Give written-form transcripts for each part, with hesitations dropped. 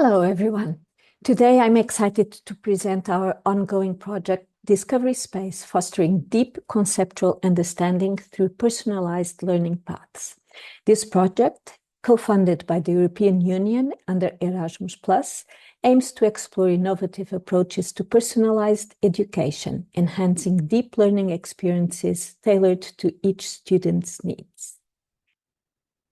Hello, everyone. Today, I'm excited to present our ongoing project, Discovery Space, Fostering Deep Conceptual Understanding Through Personalized Learning Paths. This project, co-funded by the European Union under Erasmus+, aims to explore innovative approaches to personalized education, enhancing deep learning experiences tailored to each student's needs.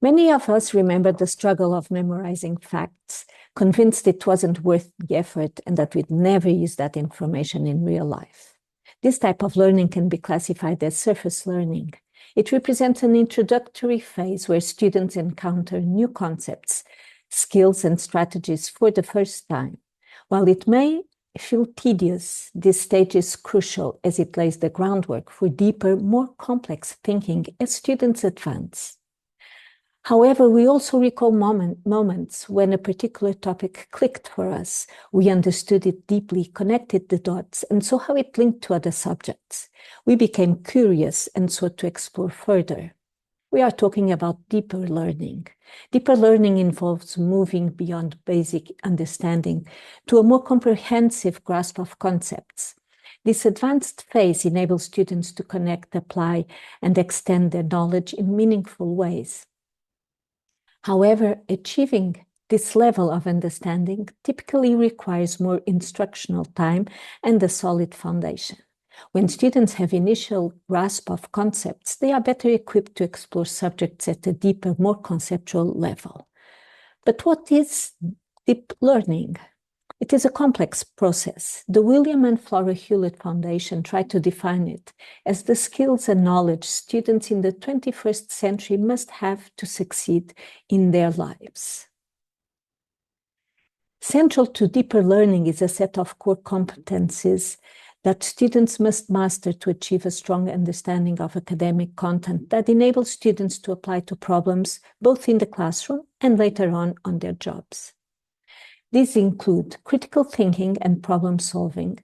Many of us remember the struggle of memorizing facts, convinced it wasn't worth the effort and that we'd never use that information in real life. This type of learning can be classified as surface learning. It represents an introductory phase where students encounter new concepts, skills, and strategies for the first time. While it may feel tedious, this stage is crucial as it lays the groundwork for deeper, more complex thinking as students advance. However, we also recall moments when a particular topic clicked for us. We understood it deeply, connected the dots, and saw how it linked to other subjects. We became curious and sought to explore further. We are talking about deeper learning. Deeper learning involves moving beyond basic understanding to a more comprehensive grasp of concepts. This advanced phase enables students to connect, apply, and extend their knowledge in meaningful ways. However, achieving this level of understanding typically requires more instructional time and a solid foundation. When students have initial grasp of concepts, they are better equipped to explore subjects at a deeper, more conceptual level. But what is deep learning? It is a complex process. The William and Flora Hewlett Foundation tried to define it as the skills and knowledge students in the 21st century must have to succeed in their lives. Central to deeper learning is a set of core competencies that students must master to achieve a strong understanding of academic content that enables students to apply to problems both in the classroom and later on their jobs. These include critical thinking and problem solving,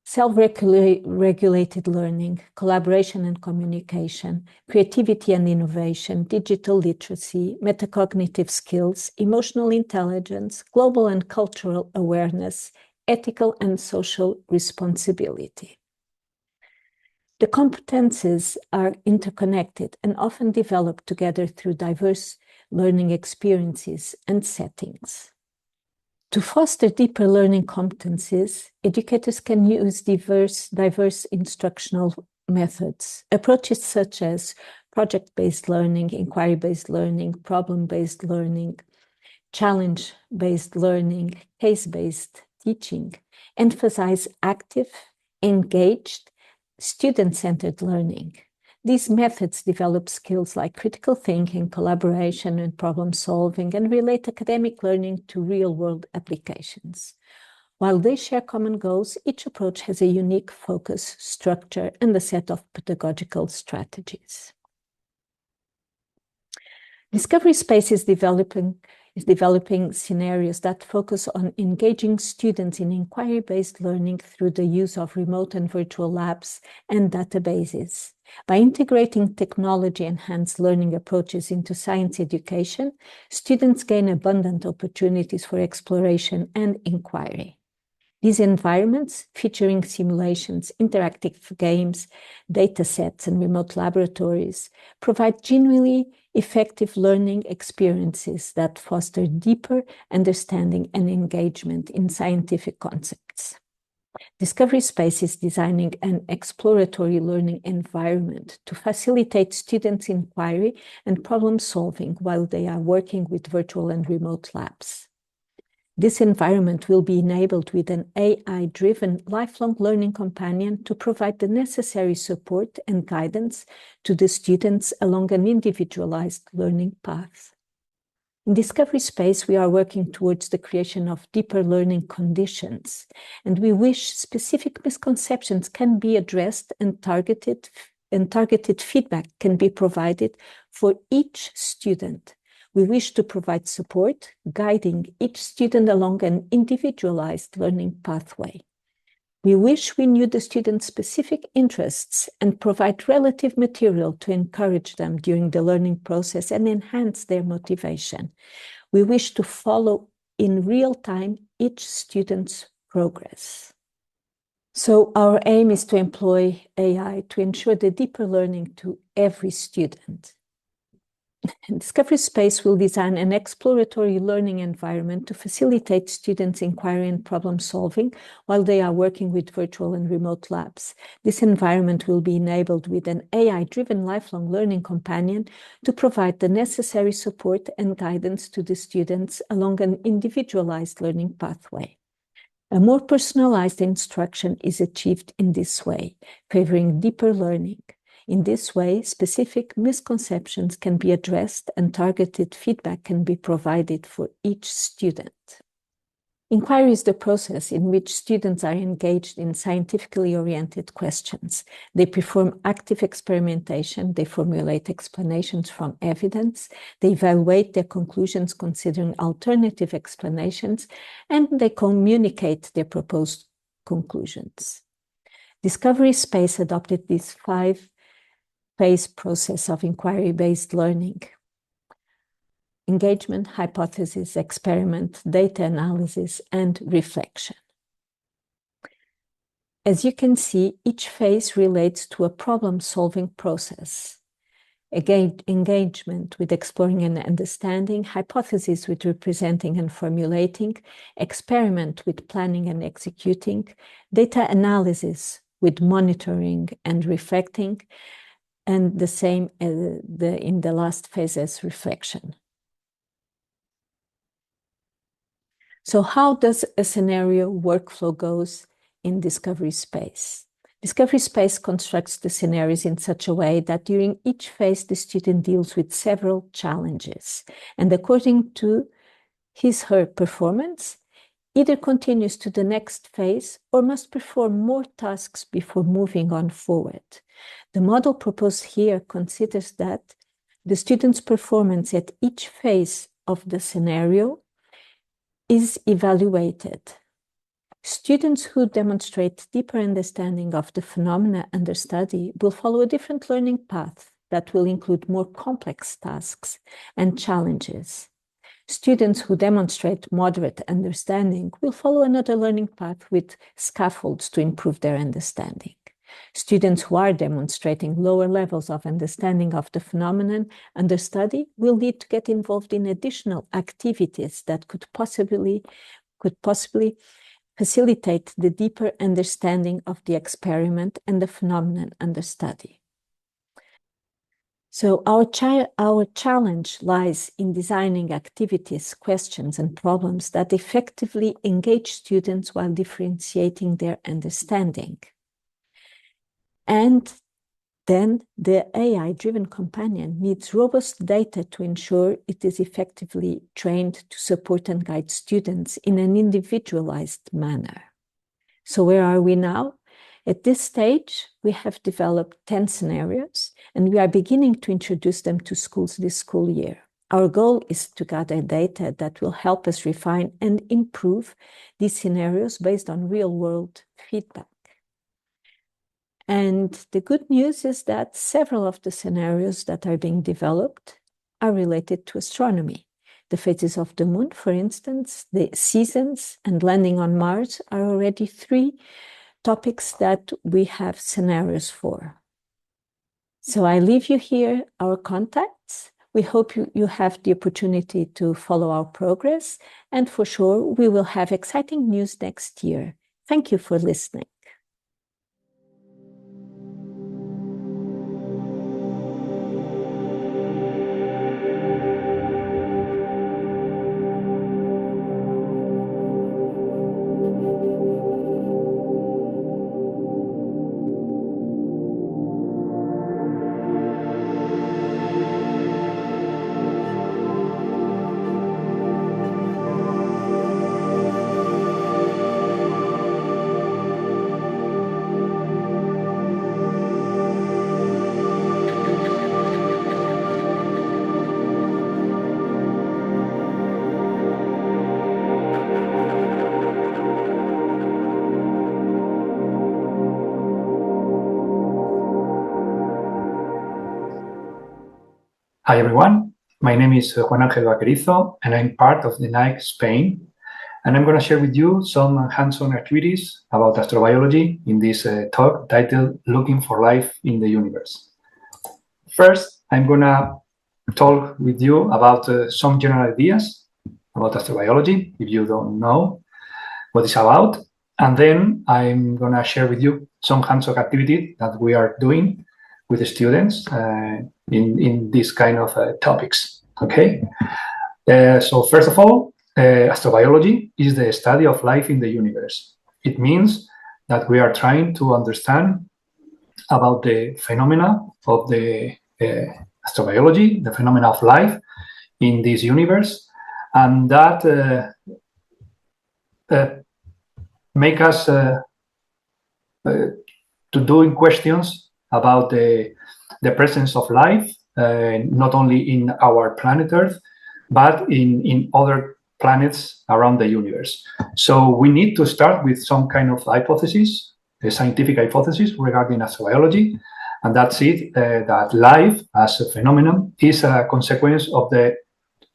self-regulated learning, collaboration and communication, creativity and innovation, digital literacy, metacognitive skills, emotional intelligence, global and cultural awareness, ethical and social responsibility. The competences are interconnected and often developed together through diverse learning experiences and settings. To foster deeper learning competencies, educators can use diverse instructional methods. Approaches such as project-based learning, inquiry-based learning, problem-based learning, challenge-based learning, case-based teaching emphasize active, engaged, student-centered learning. These methods develop skills like critical thinking, collaboration, and problem solving, and relate academic learning to real-world applications. While they share common goals, each approach has a unique focus, structure, and a set of pedagogical strategies. Discovery Space is developing scenarios that focus on engaging students in inquiry-based learning through the use of remote and virtual labs and databases. By integrating technology-enhanced learning approaches into science education, students gain abundant opportunities for exploration and inquiry. These environments, featuring simulations, interactive games, data sets, and remote laboratories, provide genuinely effective learning experiences that foster deeper understanding and engagement in scientific concepts. Discovery Space is designing an exploratory learning environment to facilitate students' inquiry and problem solving while they are working with virtual and remote labs. This environment will be enabled with an AI-driven lifelong learning companion to provide the necessary support and guidance to the students along an individualized learning path. In Discovery Space, we are working towards the creation of deeper learning conditions, and we wish specific misconceptions can be addressed and targeted feedback can be provided for each student. We wish to provide support, guiding each student along an individualized learning pathway. We wish we knew the students' specific interests and provide relative material to encourage them during the learning process and enhance their motivation. We wish to follow in real time each student's progress. So our aim is to employ AI to ensure the deeper learning to every student. And Discovery Space will design an exploratory learning environment to facilitate students' inquiry and problem solving while they are working with virtual and remote labs. This environment will be enabled with an AI-driven lifelong learning companion to provide the necessary support and guidance to the students along an individualized learning pathway. A more personalized instruction is achieved in this way, favoring deeper learning. In this way, specific misconceptions can be addressed and targeted feedback can be provided for each student. Inquiry is the process in which students are engaged in scientifically oriented questions. They perform active experimentation, they formulate explanations from evidence, they evaluate their conclusions considering alternative explanations, and they communicate their proposed conclusions. Discovery Space adopted this five-phase process of inquiry-based learning: engagement, hypothesis, experiment, data analysis, and reflection. As you can see, each phase relates to a problem-solving process. Engagement with exploring and understanding, hypothesis with representing and formulating, experiment with planning and executing, data analysis with monitoring and reflecting, and the same in the last phase as reflection. So how does a scenario workflow goes in Discovery Space? Discovery Space constructs the scenarios in such a way that during each phase, the student deals with several challenges, and according to his/her performance, either continues to the next phase or must perform more tasks before moving on forward. The model proposed here considers that the student's performance at each phase of the scenario is evaluated. Students who demonstrate deeper understanding of the phenomena under study will follow a different learning path that will include more complex tasks and challenges. Students who demonstrate moderate understanding will follow another learning path with scaffolds to improve their understanding. Students who are demonstrating lower levels of understanding of the phenomenon under study will need to get involved in additional activities that could possibly facilitate the deeper understanding of the experiment and the phenomenon under study. So our challenge lies in designing activities, questions, and problems that effectively engage students while differentiating their understanding. And then the AI-driven companion needs robust data to ensure it is effectively trained to support and guide students in an individualized manner. So where are we now? At this stage, we have developed 10 scenarios, and we are beginning to introduce them to schools this school year. Our goal is to gather data that will help us refine and improve these scenarios based on real-world feedback. And the good news is that several of the scenarios that are being developed are related to astronomy. The phases of the moon, for instance, the seasons and landing on Mars are already 3 topics that we have scenarios for. So I leave you here our contacts. We hope you have the opportunity to follow our progress, and for sure we will have exciting news next year. Thank you for listening. Hi everyone, my name is Juan Ángel Vaquerizo and I'm part of the NIC Spain And I'm going to share with you some hands-on activities about astrobiology in this talk titled Looking for Life in the Universe. First, I'm going to talk with you about some general ideas about astrobiology, if you don't know what it's about. And then I'm going to share with you some hands-on activity that we are doing with the students in this kind of topics. Okay. So first of all, astrobiology is the study of life in the universe. It means that we are trying to understand about the phenomena of the astrobiology, the phenomena of life in this universe, and that make us to doing questions about the presence of life, not only in our planet Earth, but in other planets around the universe. So we need to start with some kind of hypothesis, a scientific hypothesis regarding astrobiology, and that's it, that life as a phenomenon is a consequence of the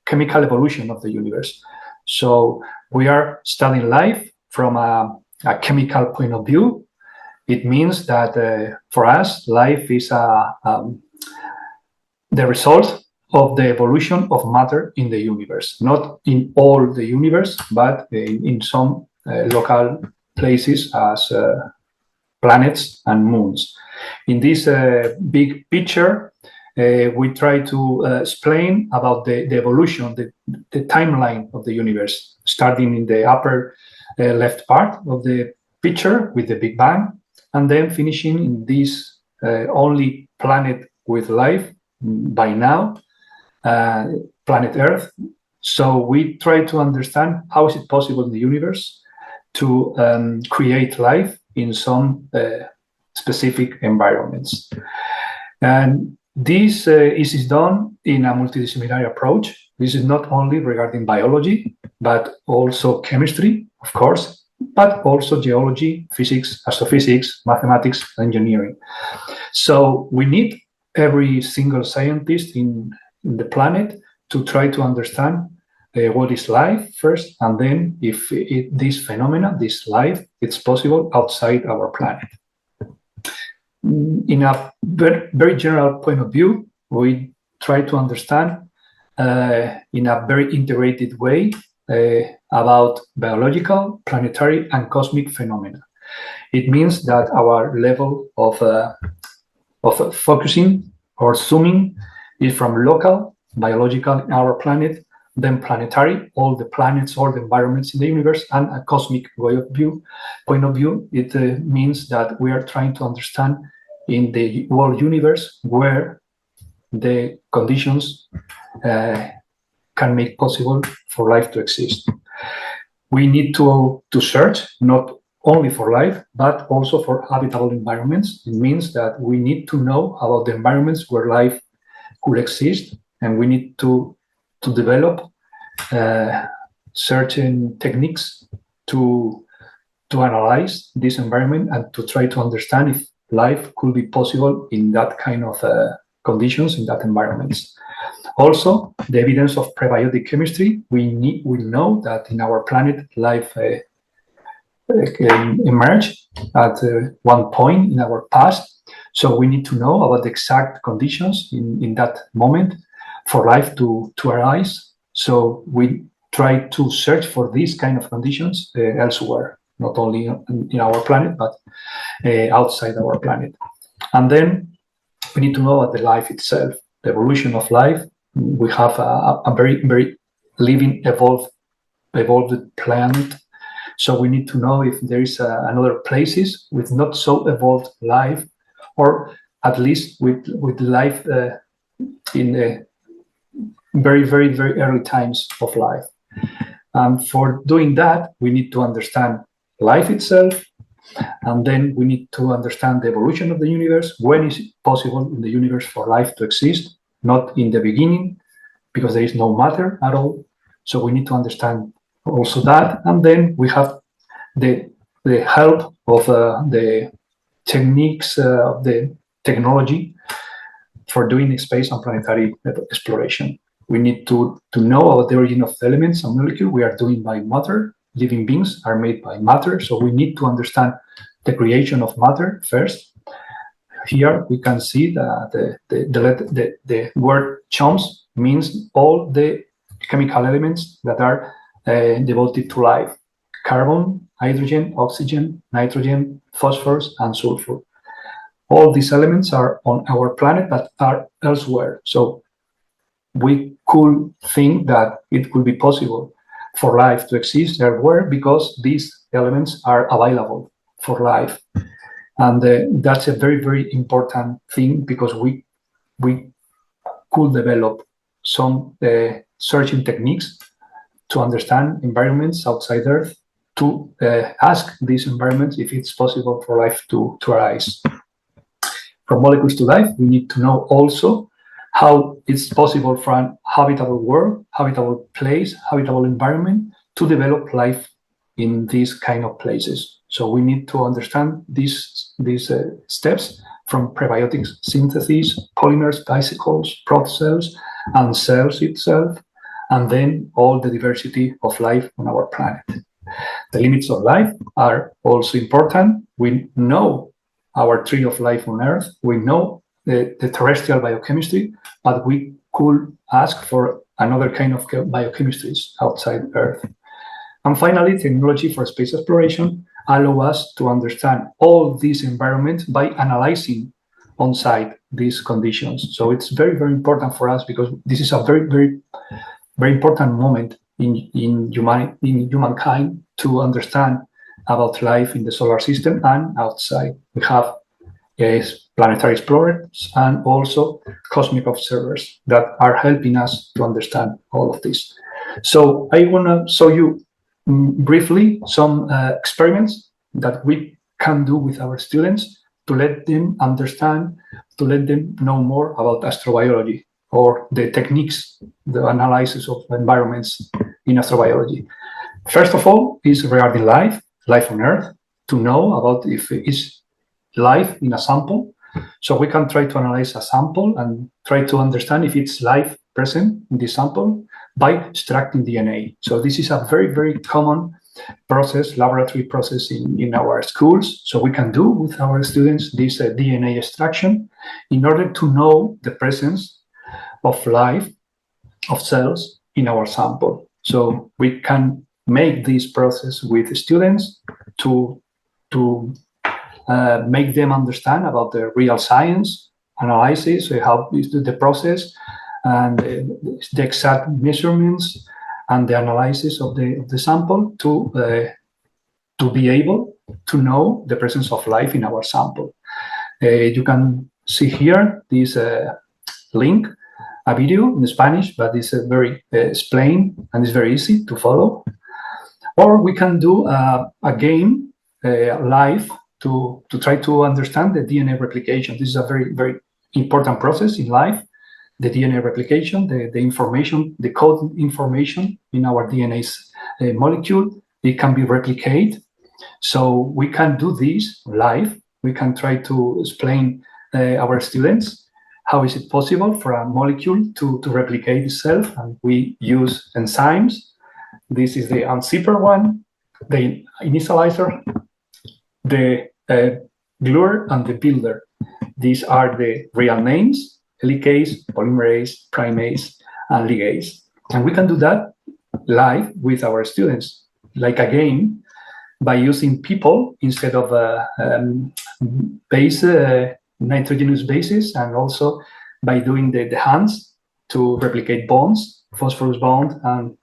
chemical evolution of the universe. So we are studying life from a chemical point of view. It means that for us, life is the result of the evolution of matter in the universe, not in all the universe, but in some local places as planets and moons. In this big picture, we try to explain about the evolution, the timeline of the universe, starting in the upper left part of the picture with the Big Bang, and then finishing in this only planet with life by now, planet Earth. So we try to understand how is it possible in the universe to create life in some specific environments. And this is done in a multidisciplinary approach. This is not only regarding biology, but also chemistry, of course, but also geology, physics, astrophysics, mathematics, engineering. So we need every single scientist in the planet to try to understand what is life first, and then if this phenomena, this life, it's possible outside our planet. In a very general point of view, we try to understand in a very integrated way about biological, planetary, and cosmic phenomena. It means that our level of focusing or zooming is from local, biological in our planet, then planetary, all the planets, all the environments in the universe, and a cosmic point of view. It means that we are trying to understand in the whole universe where the conditions can make possible for life to exist. We need to search not only for life, but also for habitable environments. It means that we need to know about the environments where life could exist, and we need to develop certain techniques to analyze this environment and to try to understand if life could be possible in that kind of conditions, in that environments. Also, the evidence of prebiotic chemistry. We know that in our planet, life emerged at one point in our past. So we need to know about the exact conditions in that moment for life to arise. So we try to search for these kind of conditions elsewhere, not only in our planet, but outside our planet. And then we need to know about the life itself, the evolution of life. We have a very, very living, evolved planet. So we need to know if there is another places with not so evolved life, or at least with life in the very, very, very early times of life. For doing that, we need to understand life itself, and then we need to understand the evolution of the universe. When is it possible in the universe for life to exist? Not in the beginning, because there is no matter at all. So we need to understand also that. And then we have the help of the techniques of the technology for doing space and planetary exploration. We need to know about the origin of the elements and molecules we are doing by matter, living beings are made by matter. So we need to understand the creation of matter first. Here we can see that the word CHOMS means all the chemical elements that are devoted to life: carbon, hydrogen, oxygen, nitrogen, phosphorus, and sulfur. All these elements are on our planet but are elsewhere. So we could think that it could be possible for life to exist everywhere because these elements are available for life. And that's a very, very important thing, because we could develop some searching techniques to understand environments outside Earth, to ask these environments if it's possible for life to arise. From molecules to life, we need to know also how it's possible for an habitable world, habitable place, habitable environment to develop life in these kind of places. So we need to understand these steps, from prebiotics synthesis, polymers, vesicles, protocells, and cells itself, and then all the diversity of life on our planet. The limits of life are also important. We know our tree of life on Earth, we know the terrestrial biochemistry, but we could ask for another kind of biochemistries outside Earth. And finally, technology for space exploration allow us to understand all these environments by analyzing on site these conditions. So it's very, very important for us, because this is a very, very, very important moment in humankind to understand about life in the solar system and outside. We have planetary explorers and also cosmic observers that are helping us to understand all of this. So I want to show you briefly some experiments that we can do with our students to let them understand, to let them know more about astrobiology, or the techniques, the analysis of environments in astrobiology. First of all is regarding life on Earth, to know about if it is life in a sample. So we can try to analyze a sample and try to understand if it's life present in the sample by extracting DNA. So this is a very, very common process, laboratory process in our schools. So we can do with our students this DNA extraction in order to know the presence of life, of cells in our sample. So we can make this process with students to make them understand about the real science analysis, how is the process, and the exact measurements and the analysis of the sample to be able to know the presence of life in our sample. You can see here this link, a video in Spanish, but it's very explained and it's very easy to follow. Or we can do a game live to try to understand the DNA replication. This is a very, very important process in life. The DNA replication, the information, the code information in our DNA's molecule, it can be replicated. So we can do this live. We can try to explain our students how is it possible for a molecule to replicate itself, and we use enzymes. This is the unzipper one, the initializer, the gluer, and the builder. These are the real names: helicase, polymerase, primase, and ligase. And we can do that live with our students, like a game, by using people instead of nitrogenous bases, and also by doing the hands to replicate bonds, phosphorus bond and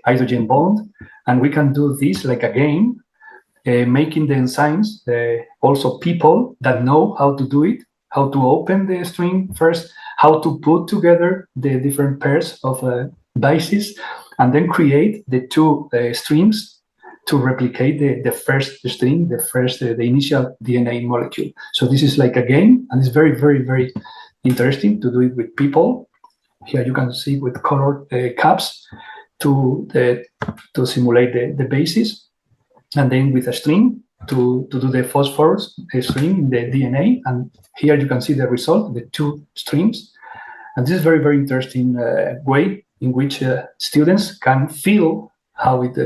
hydrogen bond. And we can do this like a game, making the enzymes also people that know how to do it, how to open the string first, how to put together the different pairs of bases, and then create the two streams to replicate the first string, the initial DNA molecule. So this is like a game, and it's very, very, very interesting to do it with people. Here you can see with colored caps to simulate the bases, and then with a string to do the phosphorus string in the DNA. And here you can see the result, the two streams. And this is very, very interesting way in which students can feel how it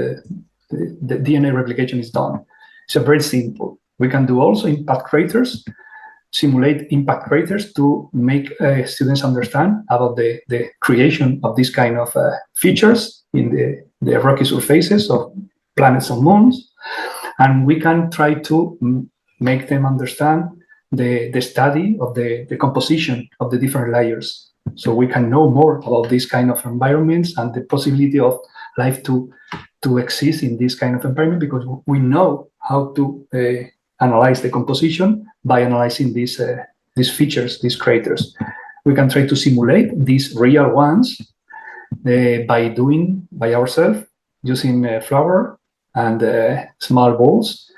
the DNA replication is done. It's very simple. We can do also impact craters, simulate impact craters to make students understand about the creation of this kind of features in the rocky surfaces of planets and moons. And we can try to make them understand the study of the composition of the different layers. So we can know more about this kind of environments and the possibility of life to exist in this kind of environment, because we know how to analyze the composition by analyzing these features, these craters. We can try to simulate these real ones by ourselves using flour and small balls,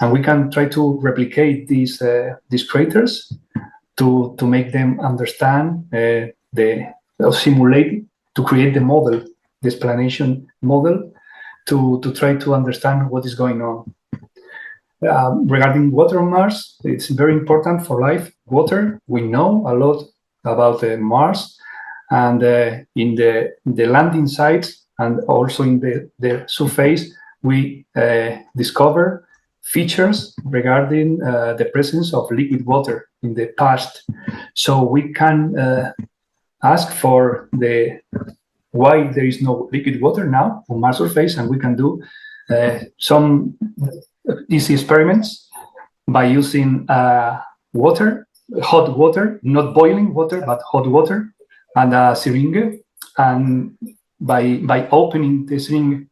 and we can try to replicate these craters to make them understand simulate, to create the model, the explanation model, to try to understand what is going on. Regarding water on Mars, it's very important for life. Water, we know a lot about Mars, and in the landing sites and also in the surface, we discover features regarding the presence of liquid water in the past. So we can ask for why there is no liquid water now on Mars surface, and we can do some easy experiments by using hot water, not boiling water, but hot water, and a syringe. And by opening the syringe,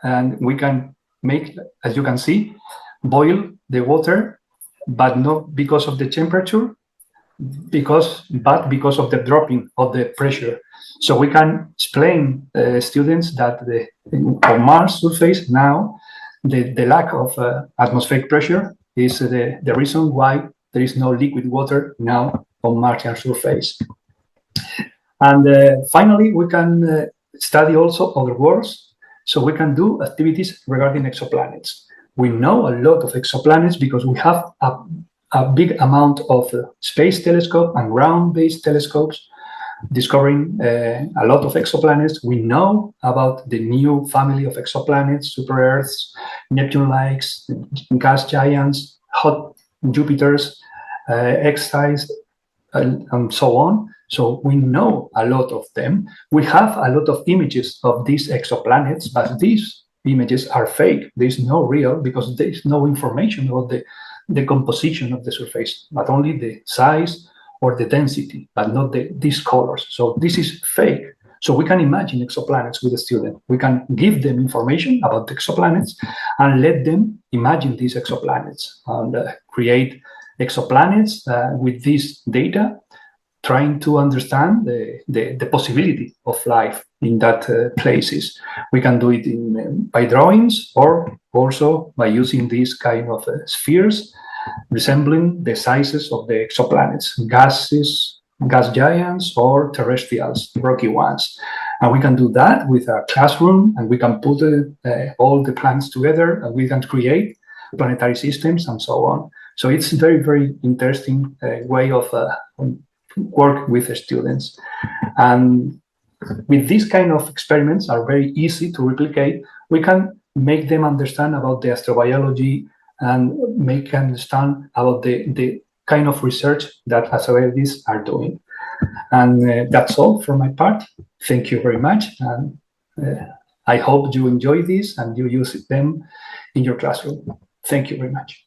and we can make, as you can see, boil the water, but not because of the temperature, but because of the dropping of the pressure. So we can explain students that on Mars surface now, the lack of atmospheric pressure is the reason why there is no liquid water now on Martian surface. And finally, we can study also other worlds. So we can do activities regarding exoplanets. We know a lot of exoplanets because we have a big amount of space telescope and ground-based telescopes discovering a lot of exoplanets. We know about the new family of exoplanets, super Earths, Neptune-likes, gas giants, hot Jupiters, X-sized, and so on. So we know a lot of them. We have a lot of images of these exoplanets, but these images are fake. There's no real, because there's no information about the composition of the surface, but only the size or the density, but not these colors. So this is fake. So we can imagine exoplanets with a student. We can give them information about the exoplanets and let them imagine these exoplanets and create exoplanets with this data, trying to understand the possibility of life in that places. We can do it by drawings, or also by using these kind of spheres resembling the sizes of the exoplanets, gas giants, or terrestrials, rocky ones. And we can do that with a classroom, and we can put all the planets together, and we can create planetary systems and so on. So it's a very, very interesting way of work with the students. And with these kind of experiments are very easy to replicate. We can make them understand about the astrobiology and make them understand about the kind of research that astrobiologists are doing. And that's all from my part. Thank you very much. And I hope you enjoy this and you use them in your classroom. Thank you very much.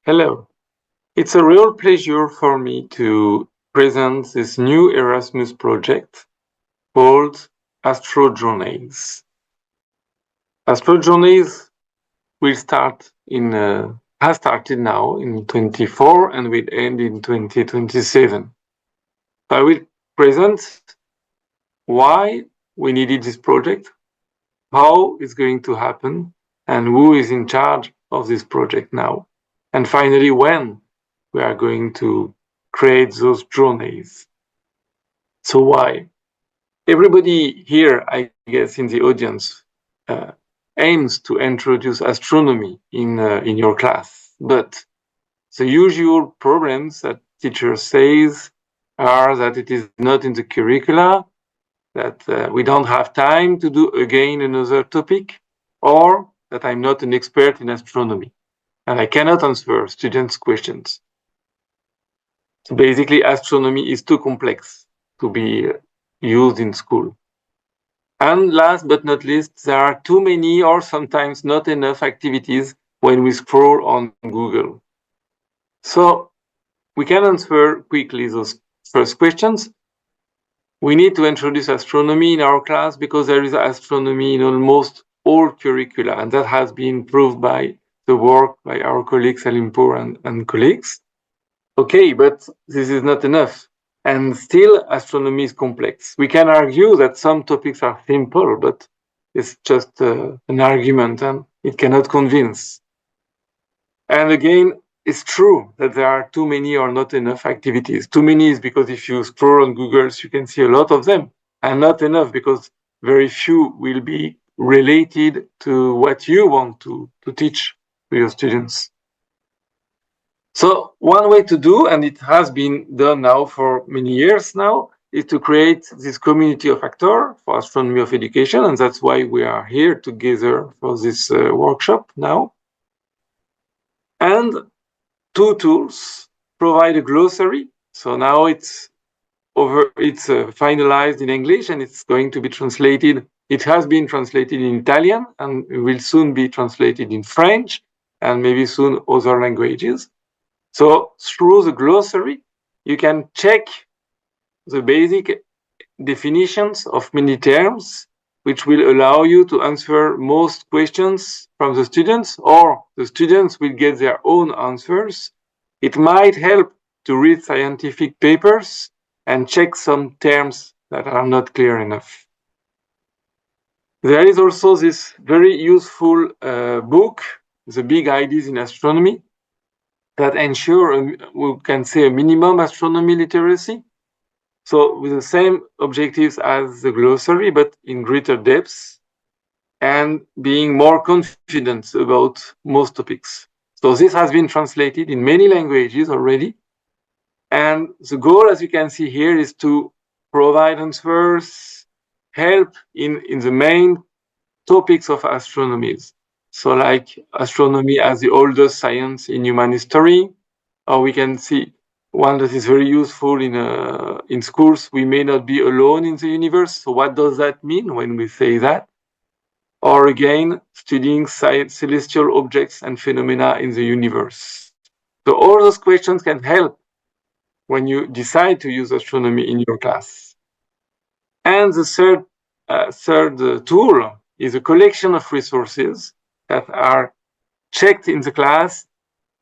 Hello. It's a real pleasure for me to present this new Erasmus project called Astro Journeys. Astro Journeys will start has started now in 24 and will end in 2027. I will present why we needed this project, how it's going to happen, and who is in charge of this project now. And finally, when we are going to create those journeys. So why? Everybody here, I guess, in the audience, aims to introduce astronomy in your class, but the usual problems that teachers says are that it is not in the curricula, that we don't have time to do again another topic, or that I'm not an expert in astronomy and I cannot answer students' questions. So basically, astronomy is too complex to be used in school. And last but not least, there are too many or sometimes not enough activities when we scroll on Google. So we can answer quickly those first questions. We need to introduce astronomy in our class because there is astronomy in almost all curricula, and that has been proved by the work by our colleagues, Alimpour and colleagues. Okay, but this is not enough. And still, astronomy is complex. We can argue that some topics are simple, but it's just an argument and it cannot convince. And again, it's true that there are too many or not enough activities. Too many is because if you scroll on Google, you can see a lot of them, and not enough because very few will be related to what you want to teach to your students. So one way to do, and it has been done now for many years now, is to create this community of actors for astronomy of education, and that's why we are here together for this workshop now. And two tools provide a glossary. So now it's finalized in English and it's going to be translated. It has been translated in Italian and will soon be translated in French and maybe soon other languages. So through the glossary, you can check the basic definitions of many terms, which will allow you to answer most questions from the students, or the students will get their own answers. It might help to read scientific papers and check some terms that are not clear enough. There is also this very useful book, The Big Ideas in Astronomy, that ensure, we can say, a minimum astronomy literacy. So with the same objectives as the glossary, but in greater depth and being more confident about most topics. So this has been translated in many languages already. And the goal, as you can see here, is to provide answers, help in the main topics of astronomy. So like astronomy as the oldest science in human history, or we can see one that is very useful in schools. We may not be alone in the universe. So what does that mean when we say that? Or again, studying celestial objects and phenomena in the universe. So all those questions can help when you decide to use astronomy in your class. And the third tool is a collection of resources that are checked in the class,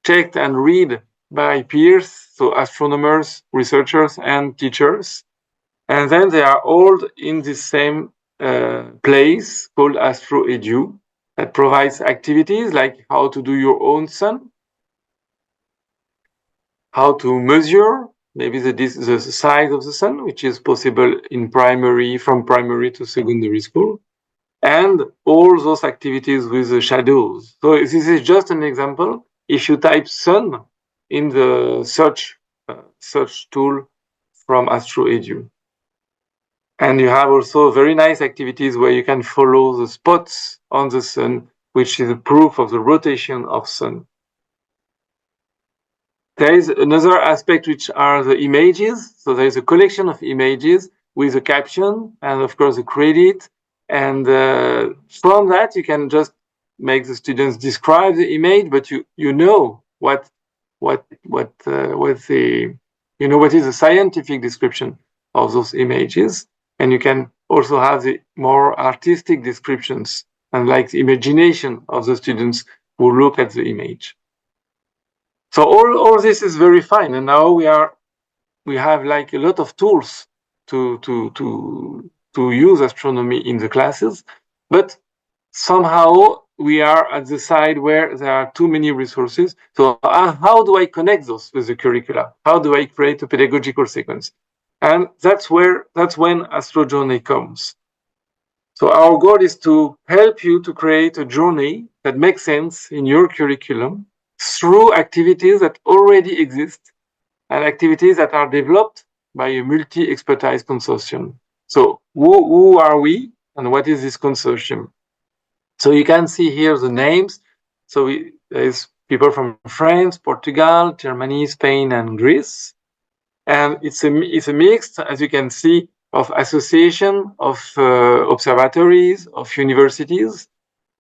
checked and read by peers, so astronomers, researchers, and teachers. And then they are all in the same place called Astro-IAU that provides activities like how to do your own sun, how to measure maybe the size of the sun, which is possible in from primary to secondary school, and all those activities with the shadows. So this is just an example. If you type sun in the search tool from Astro-IAU. And you have also very nice activities where you can follow the spots on the sun, which is a proof of the rotation of sun. There is another aspect, which are the images. So there is a collection of images with a caption and of course a credit. And from that, you can just make the students describe the image, but you know what the you know what is a scientific description of those images, and you can also have the more artistic descriptions and like the imagination of the students who look at the image. So all this is very fine, and now we have like a lot of tools to use astronomy in the classes, but somehow we are at the side where there are too many resources. So how do I connect those with the curricula? How do I create a pedagogical sequence? And that's when AstroJourney comes. So our goal is to help you to create a journey that makes sense in your curriculum through activities that already exist and activities that are developed by a multi-expertise consortium. So who are we and what is this consortium? So you can see here the names. So there's people from France, Portugal, Germany, Spain, and Greece. And it's a mix, as you can see, of association, of observatories, of universities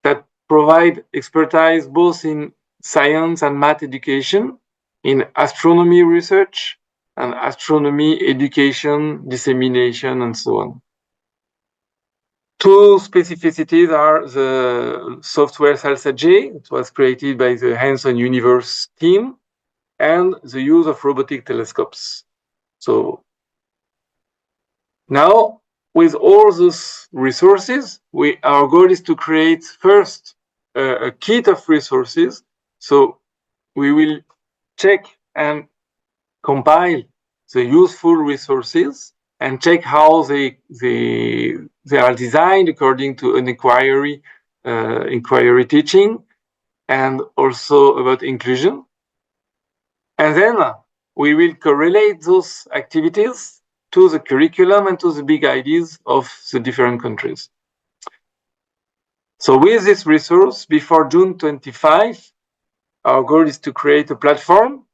that provide expertise both in science and math education, in astronomy research, and astronomy education, dissemination, and so on. Two specificities are the software SALSA-J, it was created by the Hands-on Universe team, and the use of robotic telescopes. So now, with all those resources, our goal is to create first a kit of resources. So we will check and compile the useful resources and check how they are designed according to an inquiry teaching, and also about inclusion. And then we will correlate those activities to the curriculum and to the big ideas of the different countries. So with this resource, before June 25, our goal is to create a platform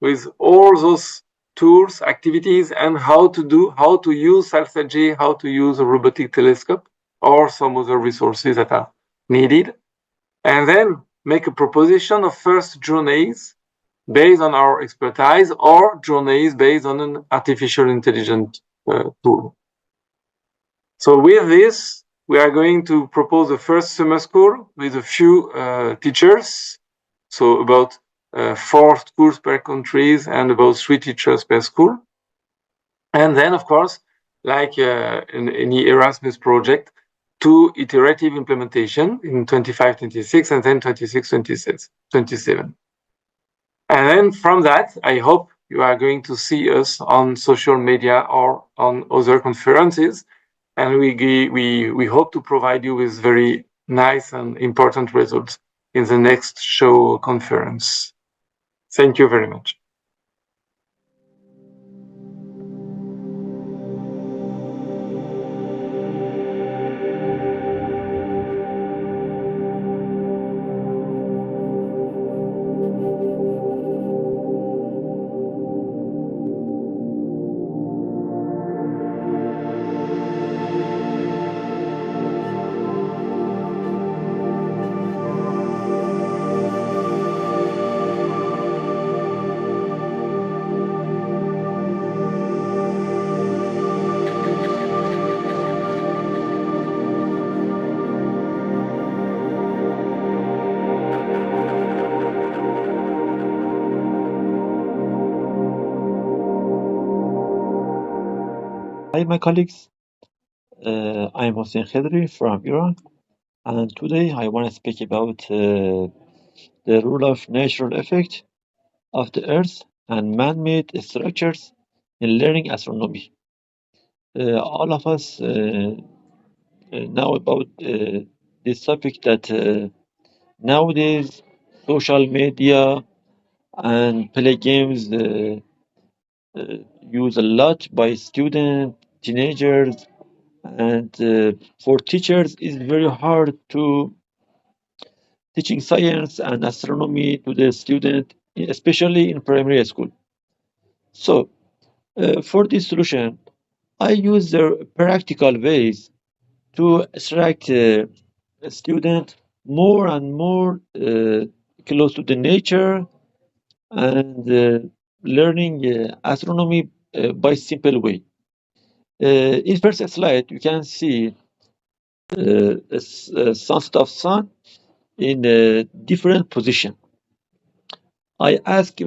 with all those tools, activities, and how to use SALSA-J, how to use a robotic telescope, or some other resources that are needed. And then make a proposition of first journeys based on our expertise, or journeys based on an artificial intelligence tool. So with this, we are going to propose a first summer school with a few teachers. So about 4 schools per countries and about 3 teachers per school. And then, of course, like in any Erasmus project, 2 iterative implementation in 25, 26, and then 26, 27. And then from that, I hope you are going to see us on social media or on other conferences. And we hope to provide you with very nice and important results in the next show conference. Thank you very much. Hi, my colleagues. I'm Hossein Khedri from Iran, and today I want to speak about the role of natural effect of the Earth and man-made structures in learning astronomy. All of us know about this topic that nowadays social media and play games used a lot by students, teenagers, and for teachers it's very hard to teaching science and astronomy to the student, especially in primary school. So for this solution, I use the practical ways to attract a student more and more close to the nature and learning astronomy by simple way. In first slide, you can see a sunset of sun in a different position. I ask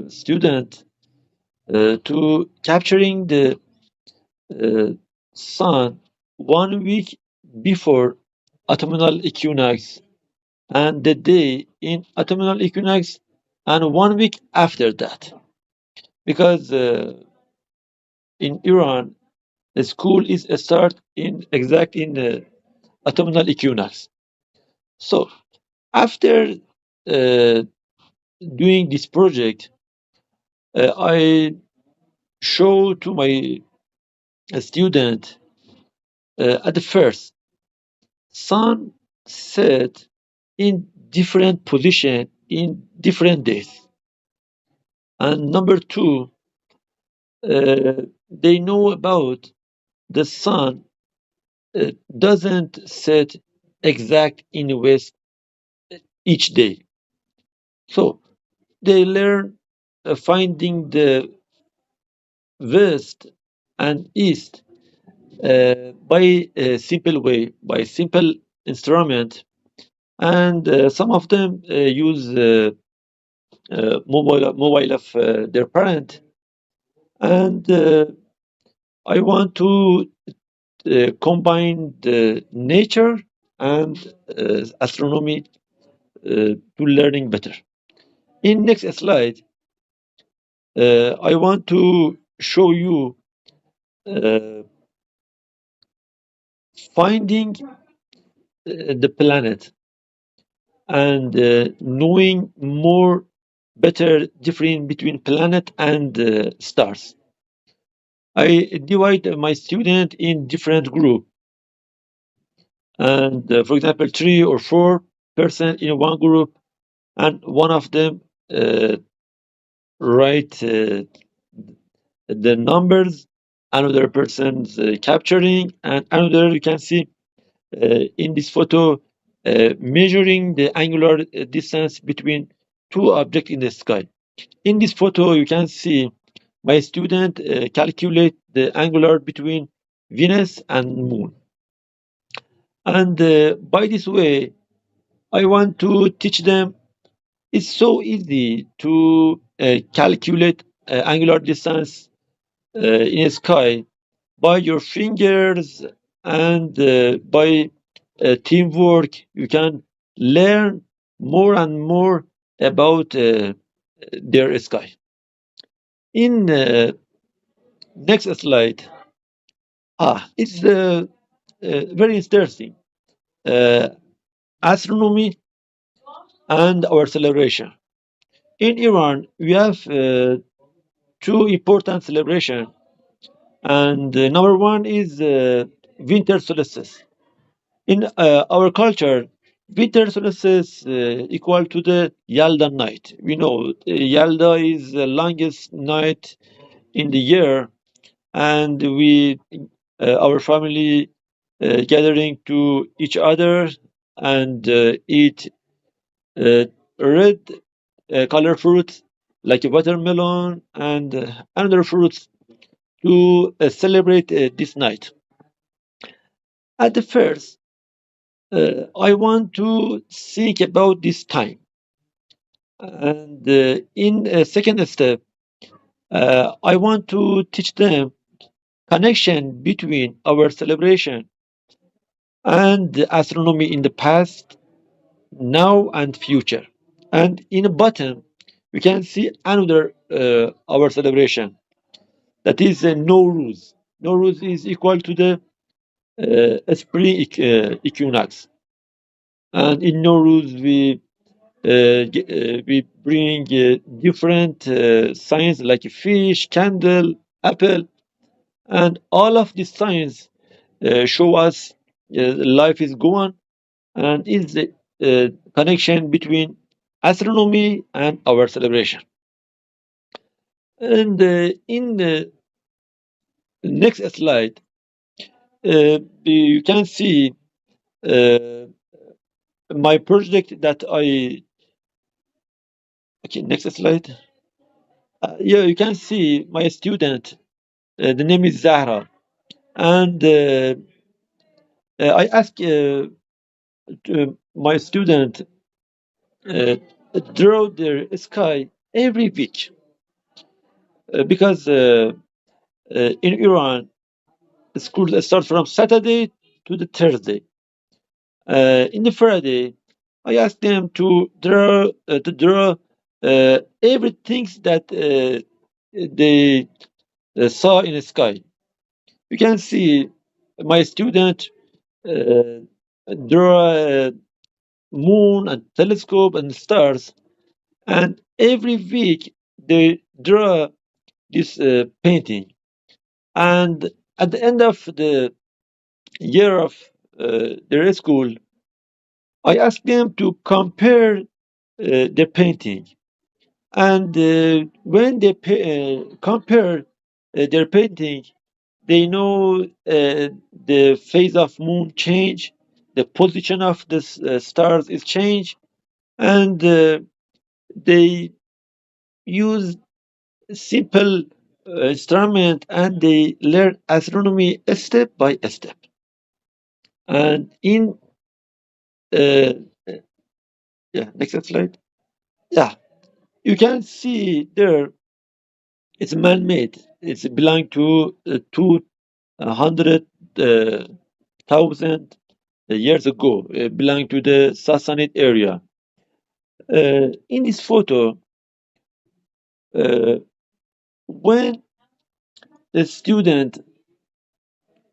student to capturing the sun 1 week before autumnal equinox and the day in autumnal equinox and 1 week after that, because in Iran the school is start in exact in the autumnal equinox. So after doing this project, I show to my student at the first sun set in different position in different days, and number two, they know about the sun doesn't set exact in west each day. So they learn finding the west and east by a simple way, by simple instrument, and some of them use mobile of their parent. And I want to combine the nature and astronomy to learning better. In next slide, I want to show you finding the planet and knowing more better difference between planet and stars. I divide my student in different group, and for example 3 or 4% in one group, and one of them write the numbers, another person's capturing, and another you can see in this photo measuring the angular distance between two objects in the sky. In this photo you can see my student calculate the angular between Venus and Moon, and by this way I want to teach them it's so easy to calculate angular distance in the sky by your fingers, and by teamwork you can learn more and more about their sky. In next slide, it's very interesting, astronomy and our celebration. In Iran we have two important celebration, and number one is winter solstice. In our culture, winter solstice equal to the Yalda night. We know Yalda is the longest night in the year, and we, our family, gathering to each other and eat red color fruits like watermelon and other fruits to celebrate this night. At the first, I want to think about this time. And in a second step, I want to teach them connection between our celebration and the astronomy in the past, now, and future. And in the bottom, we can see another our celebration. That is Nowruz. Nowruz is equal to the spring equinox. And in Nowruz, we bring different signs like fish, candle, apple, and all of these signs show us life is going, and is the connection between astronomy and our celebration. And in the next slide, you can see my project that I Okay, next slide. Yeah, you can see my student. The name is Zahra, and I ask my student draw their sky every week because in Iran, school starts from Saturday to the Thursday. In the Friday, I ask them to draw everything that they saw in the sky. You can see my student uh, draw a moon and telescope and stars, and every week they draw this painting. And at the end of the year of their school, I ask them to compare their painting. And when they compare their painting, they know the phase of moon change, the position of the stars is changed, and they use simple instrument and they learn astronomy step by step. And in uh, yeah, next slide. Yeah, you can see there it's man-made. It's belong to 200,000 years ago. Belong to the Sassanid area. In this photo, uh, when the student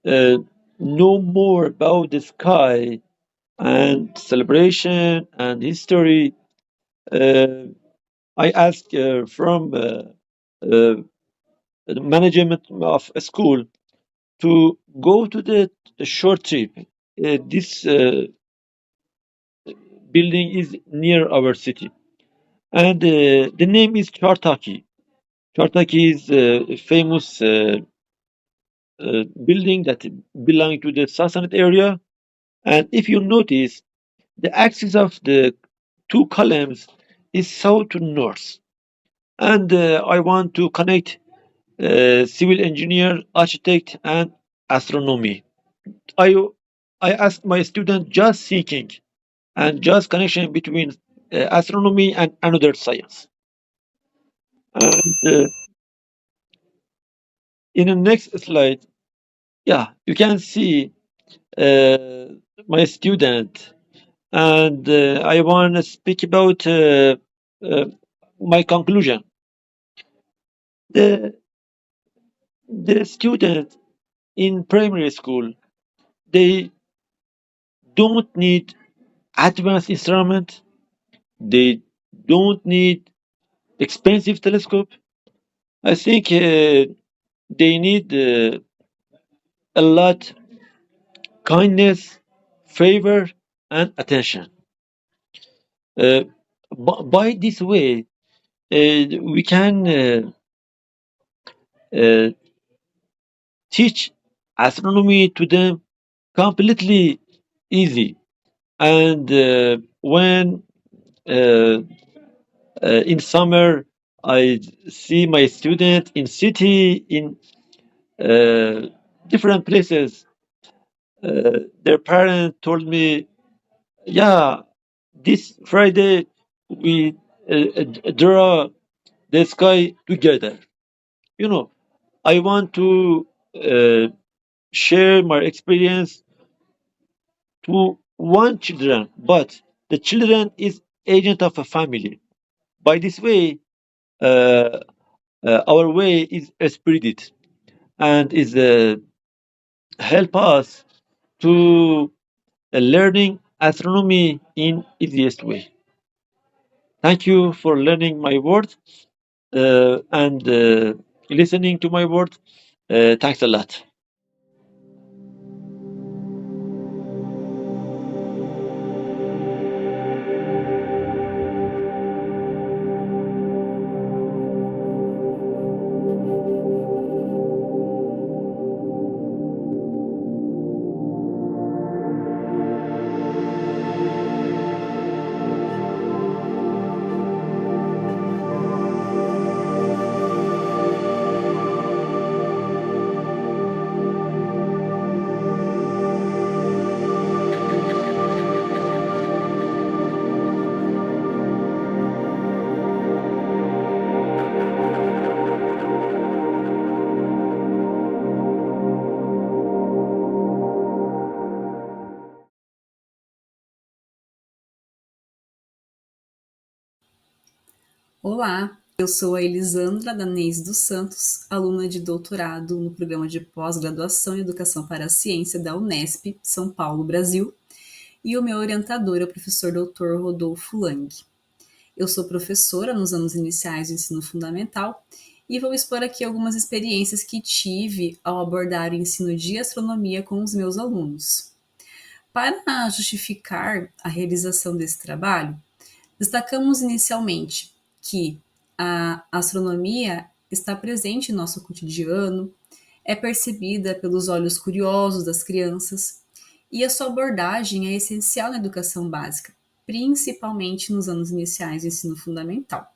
uh, know more about the sky and celebration and history, uh, I ask from the management of a school to go to the short trip. This building is near our city, and the name is Chartaki. Chartaki is a famous building that belong to the Sassanid area. And if you notice, the axis of the two columns is south to north. And I want to connect civil engineer, architect, and astronomy. I I asked my student just thinking and just connection between astronomy and another science. And in the next slide, yeah, you can see uh, my student, and I want to speak about uh, my conclusion. The the student in primary school, they don't need advanced instrument. They don't need expensive telescope. I think they need a lot kindness, favor, and attention. Uh, by this way, we can uh, teach astronomy to them completely easy. And when uh, in summer I see my student in city in uh, different places, their parent told me, "Yeah, this Friday we draw the sky together." You know, I want to share my experience to one children, but the children is agent of a family. By this way, uh, our way is spread and is help us to learning astronomy in easiest way. Thank you for learning my word and listening to my word. Thanks a lot. Olá, eu sou a Elisandra Danês dos Santos, aluna de doutorado no programa de pós-graduação em Educação para a Ciência da Unesp, São Paulo, Brasil, e o meu orientador é o professor Dr. Rodolfo Lang. Eu sou professora nos anos iniciais do ensino fundamental e vou expor aqui algumas experiências que tive ao abordar o ensino de astronomia com os meus alunos. Para justificar a realização desse trabalho, destacamos inicialmente que a astronomia está presente em nosso cotidiano, é percebida pelos olhos curiosos das crianças e a sua abordagem é essencial na educação básica, principalmente nos anos iniciais do ensino fundamental.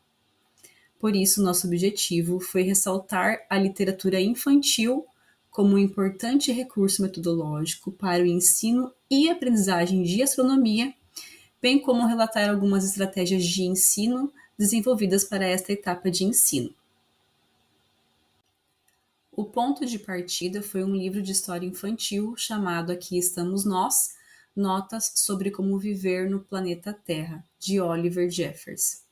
Por isso, nosso objetivo foi ressaltar a literatura infantil como um importante recurso metodológico para o ensino e aprendizagem de astronomia, bem como relatar algumas estratégias de ensino desenvolvidas para esta etapa de ensino. O ponto de partida foi um livro de história infantil chamado Aqui Estamos Nós, Notas sobre como viver no planeta Terra, de Oliver Jeffers.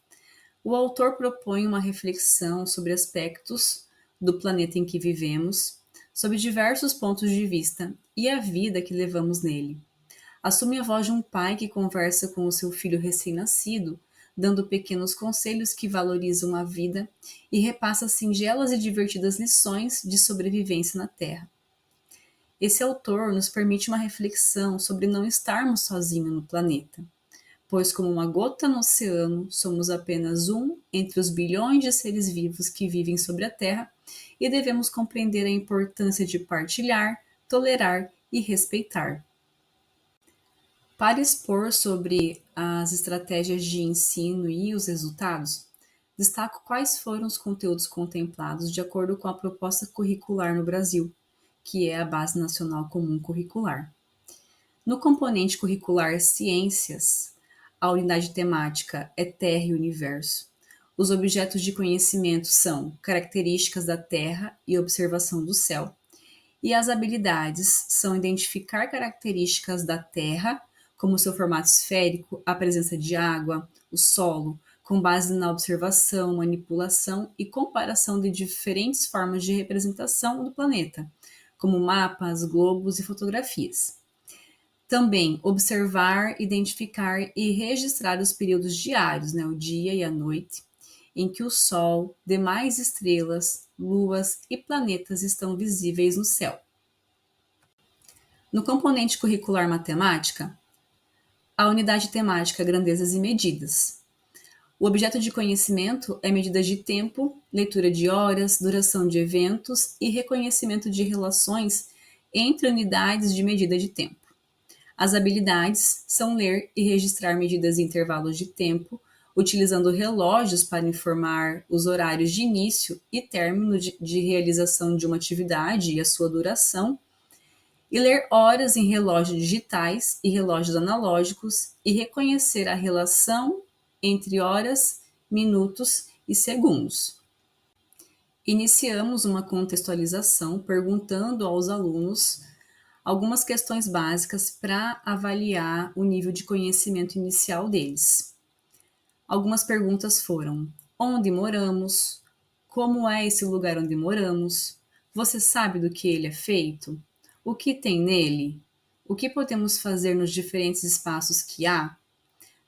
O autor propõe uma reflexão sobre aspectos do planeta em que vivemos, sob diversos pontos de vista e a vida que levamos nele. Assume a voz de um pai que conversa com o seu filho recém-nascido, dando pequenos conselhos que valorizam a vida e repassa singelas e divertidas lições de sobrevivência na Terra. Esse autor nos permite uma reflexão sobre não estarmos sozinhos no planeta, pois como uma gota no oceano, somos apenas um entre os bilhões de seres vivos que vivem sobre a Terra e devemos compreender a importância de partilhar, tolerar e respeitar. Para expor sobre as estratégias de ensino e os resultados, destaco quais foram os conteúdos contemplados de acordo com a proposta curricular no Brasil, que é a Base Nacional Comum Curricular. No componente curricular Ciências, a unidade temática é Terra e Universo. Os objetos de conhecimento são características da Terra e observação do céu. E as habilidades são identificar características da Terra, como seu formato esférico, a presença de água, o solo, com base na observação, manipulação e comparação de diferentes formas de representação do planeta, como mapas, globos e fotografias. Também observar, identificar e registrar os períodos diários, o dia e a noite, em que o Sol, demais estrelas, luas e planetas estão visíveis no céu. No componente curricular Matemática, a unidade temática Grandezas e Medidas. O objeto de conhecimento é medida de tempo, leitura de horas, duração de eventos e reconhecimento de relações entre unidades de medida de tempo. As habilidades são ler e registrar medidas em intervalos de tempo, utilizando relógios para informar os horários de início e término de realização de uma atividade e a sua duração, e ler horas em relógios digitais e relógios analógicos e reconhecer a relação entre horas, minutos e segundos. Iniciamos uma contextualização perguntando aos alunos algumas questões básicas para avaliar o nível de conhecimento inicial deles. Algumas perguntas foram: onde moramos? Como é esse lugar onde moramos? Você sabe do que ele é feito? O que tem nele? O que podemos fazer nos diferentes espaços que há?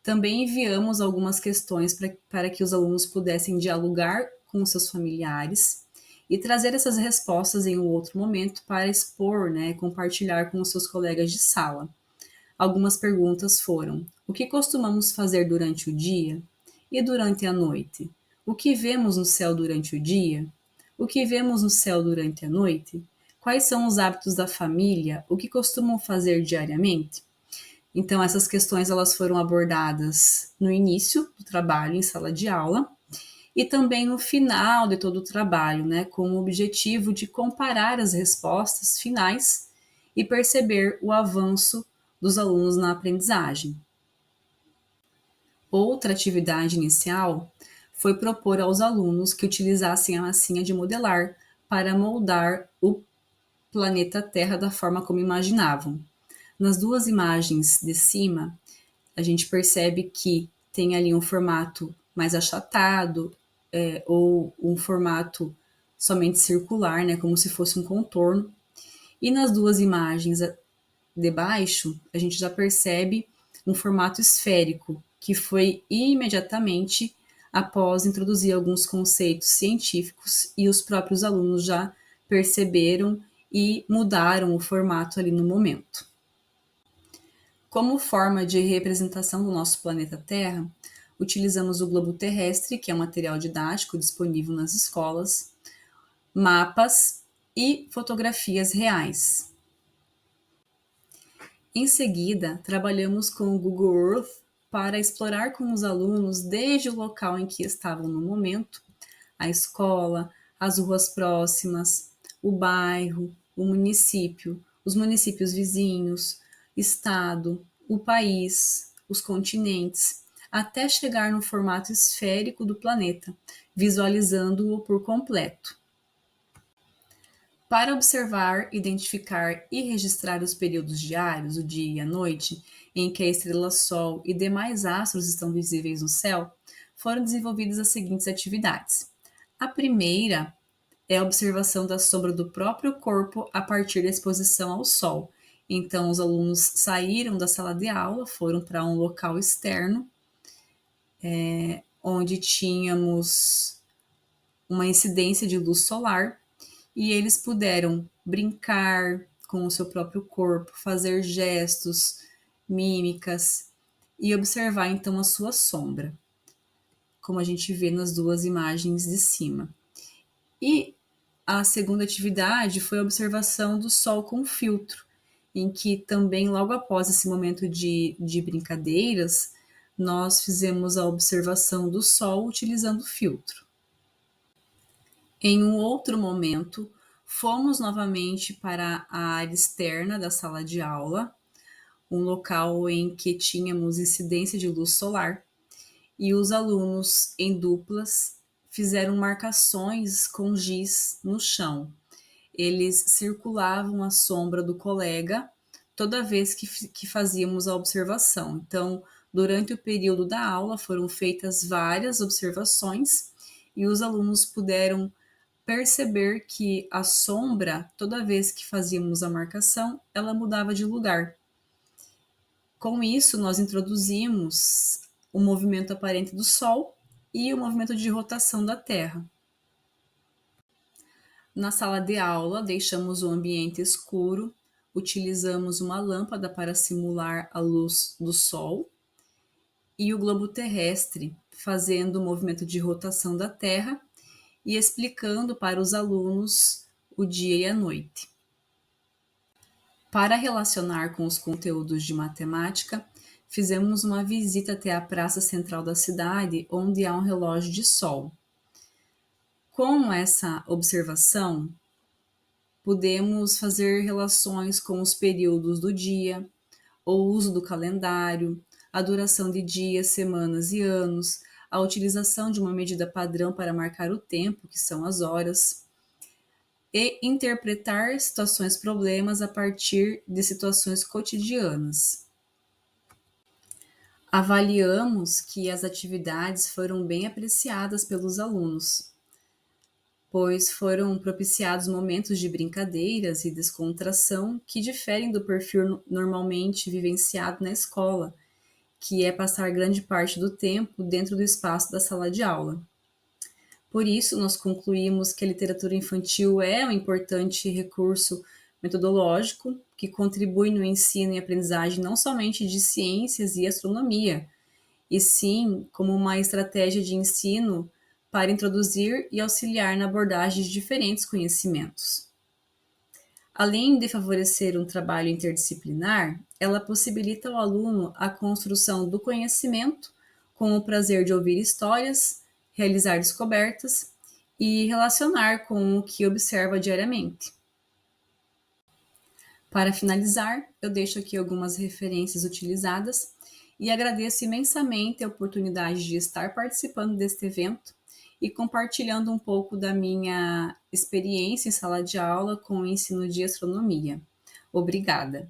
Também enviamos algumas questões para que os alunos pudessem dialogar com seus familiares e trazer essas respostas em um outro momento para expor, compartilhar com os seus colegas de sala. Algumas perguntas foram: o que costumamos fazer durante o dia e durante a noite? O que vemos no céu durante o dia? O que vemos no céu durante a noite? Quais são os hábitos da família? O que costumam fazer diariamente? Então, essas questões elas foram abordadas no início do trabalho, em sala de aula, e também no final de todo o trabalho, com o objetivo de comparar as respostas finais e perceber o avanço dos alunos na aprendizagem. Outra atividade inicial foi propor aos alunos que utilizassem a massinha de modelar para moldar o planeta Terra da forma como imaginavam. Nas duas imagens de cima, a gente percebe que tem ali um formato mais achatado, ou um formato somente circular, né, como se fosse um contorno. E nas duas imagens de baixo, a gente já percebe um formato esférico, que foi imediatamente após introduzir alguns conceitos científicos e os próprios alunos já perceberam e mudaram o formato ali no momento. Como forma de representação do nosso planeta Terra, utilizamos o globo terrestre, que é um material didático disponível nas escolas, mapas e fotografias reais. Em seguida, trabalhamos com o Google Earth para explorar com os alunos desde o local em que estavam no momento, a escola, as ruas próximas, o bairro, o município, os municípios vizinhos, estado, o país, os continentes, até chegar no formato esférico do planeta, visualizando-o por completo. Para observar, identificar e registrar os períodos diários, o dia e a noite, em que a estrela-sol e demais astros estão visíveis no céu, foram desenvolvidas as seguintes atividades. A primeira é a observação da sombra do próprio corpo a partir da exposição ao sol. Então, os alunos saíram da sala de aula, foram para um local externo, onde tínhamos uma incidência de luz solar, e eles puderam brincar com o seu próprio corpo, fazer gestos, mímicas e observar então a sua sombra, como a gente vê nas duas imagens de cima. E a segunda atividade foi a observação do Sol com filtro, em que também logo após esse momento de brincadeiras, nós fizemos a observação do Sol utilizando filtro. Em um outro momento, fomos novamente para a área externa da sala de aula, um local em que tínhamos incidência de luz solar, e os alunos em duplas fizeram marcações com giz no chão. Eles circulavam a sombra do colega toda vez que fazíamos a observação. Então, durante o período da aula, foram feitas várias observações e os alunos puderam perceber que a sombra, toda vez que fazíamos a marcação, ela mudava de lugar. Com isso, nós introduzimos o movimento aparente do Sol e o movimento de rotação da Terra. Na sala de aula, deixamos o ambiente escuro, utilizamos uma lâmpada para simular a luz do Sol e o globo terrestre, fazendo o movimento de rotação da Terra e explicando para os alunos o dia e a noite. Para relacionar com os conteúdos de matemática, fizemos uma visita até a praça central da cidade, onde há um relógio de sol. Com essa observação, podemos fazer relações com os períodos do dia, o uso do calendário, a duração de dias, semanas e anos, a utilização de uma medida padrão para marcar o tempo, que são as horas, e interpretar situações problemas a partir de situações cotidianas. Avaliamos que as atividades foram bem apreciadas pelos alunos, pois foram propiciados momentos de brincadeiras e descontração que diferem do perfil normalmente vivenciado na escola, que é passar grande parte do tempo dentro do espaço da sala de aula. Por isso, nós concluímos que a literatura infantil é um importante recurso metodológico que contribui no ensino e aprendizagem não somente de ciências e astronomia, e sim como uma estratégia de ensino para introduzir e auxiliar na abordagem de diferentes conhecimentos. Além de favorecer um trabalho interdisciplinar, ela possibilita ao aluno a construção do conhecimento com o prazer de ouvir histórias, realizar descobertas e relacionar com o que observa diariamente. Para finalizar, eu deixo aqui algumas referências utilizadas e agradeço imensamente a oportunidade de estar participando deste evento e compartilhando um pouco da minha experiência em sala de aula com o ensino de astronomia. Obrigada!